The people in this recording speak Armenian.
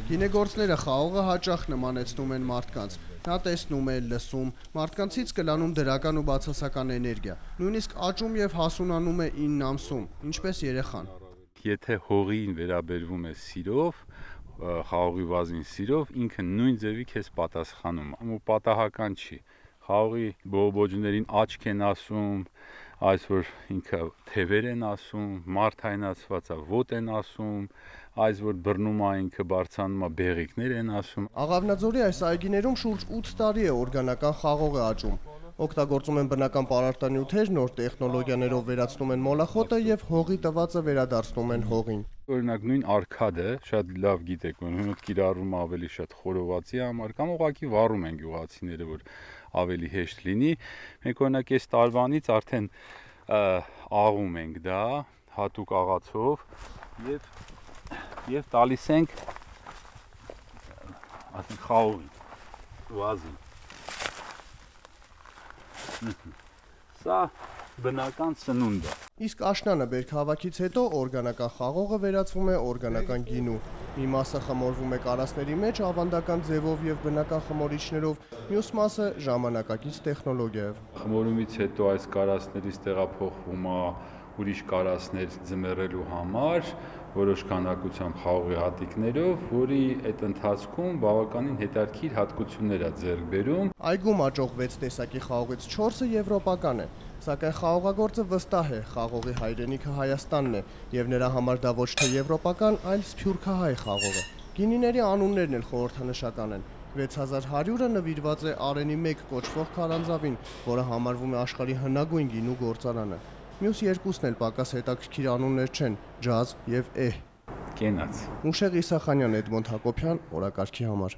Գինեգործները խաղողը հաճախ նմանեցնում են մարդկանց։ Նա տեսնում է, լսում, մարդկանցից կլանում դրական ու բացասական էներգիա։ Նույնիսկ աճում եւ հասունանում է 9 ամսում, ինչպես երեխան։ Եթե հողին վերաբերվում է սիրով, խաղողի վազին սիրով, ինքը նույն ձևի քեզ պատասխանում ու պատահական չի։ Խաղողի բողոքոջներին աչք են ասում, այս որ ինքը թևեր են ասում, մարդայնացված է, ոտ են ասում, այս որ բռնում է ինքը բարձրանում է, բեղիկներ են ասում։ Աղավնաձորի այս այգիներում շուրջ 8 տարի է օրգանական խաղող է աճում։ Օգտագործում են բնական պարարտանյութեր, նոր տեխնոլոգիաներով վերացնում են մոլախոտը եւ հողի տվածը վերադարձնում են հողին։ Օրինակ նույն արքադը շատ լավ գիտեք, որ հնուտ կիրառումը ավելի շատ խորովածի համար կամ ուղղակի վառում են գյուղացիները, որ ավելի հեշտ լինի։ Մենք օրինակ այս տարվանից արդեն աղում ենք դա հատուկ աղացով եւ տալիս ենք ասենք խաղողին, վազին։ Սա բնական սնունդ է։ Իսկ աշնանը բերքահավաքից հետո օրգանական խաղողը վերածվում է օրգանական գինու։ Մի մասը խմորվում է կարասների մեջ ավանդական ձևով եւ բնական խմորիչներով, մյուս մասը ժամանակակից տեխնոլոգիայով։ Խմորումից հետո այս կարասներից տեղափոխվում է ուրիշ կարասներ ձմեռելու համար, որոշ քանակությամբ խաղողի հատիկներով, որի այդ ընթացքում բավականին հետաքրքիր հատկություններ է ձեռք բերում։ Այգում աճող 6 տեսակի խաղողից 4-ը եվրոպական է, սակայն խաղողագործը վստահ է, խաղողի հայրենիքը Հայաստանն է եւ նրա համար դա ոչ թե եվրոպական, այլ սփյուռքահայ խաղող է։ Գինիների անուններն էլ խորհրդանշական են։ 6100-ը նվիրված է Արենի 1 կոչվող քարանձավին, որը համարվում է աշխարհի հնագույն գինու գործարանը։ Մյուս երկուսն էլ պակաս հետաքրքիր անուններ չեն՝ Ջազ եւ Էհ։ Կենաց։ Մուշեղ Իսախանյան, Էդմոնդ Հակոբյան, օրակարգի համար։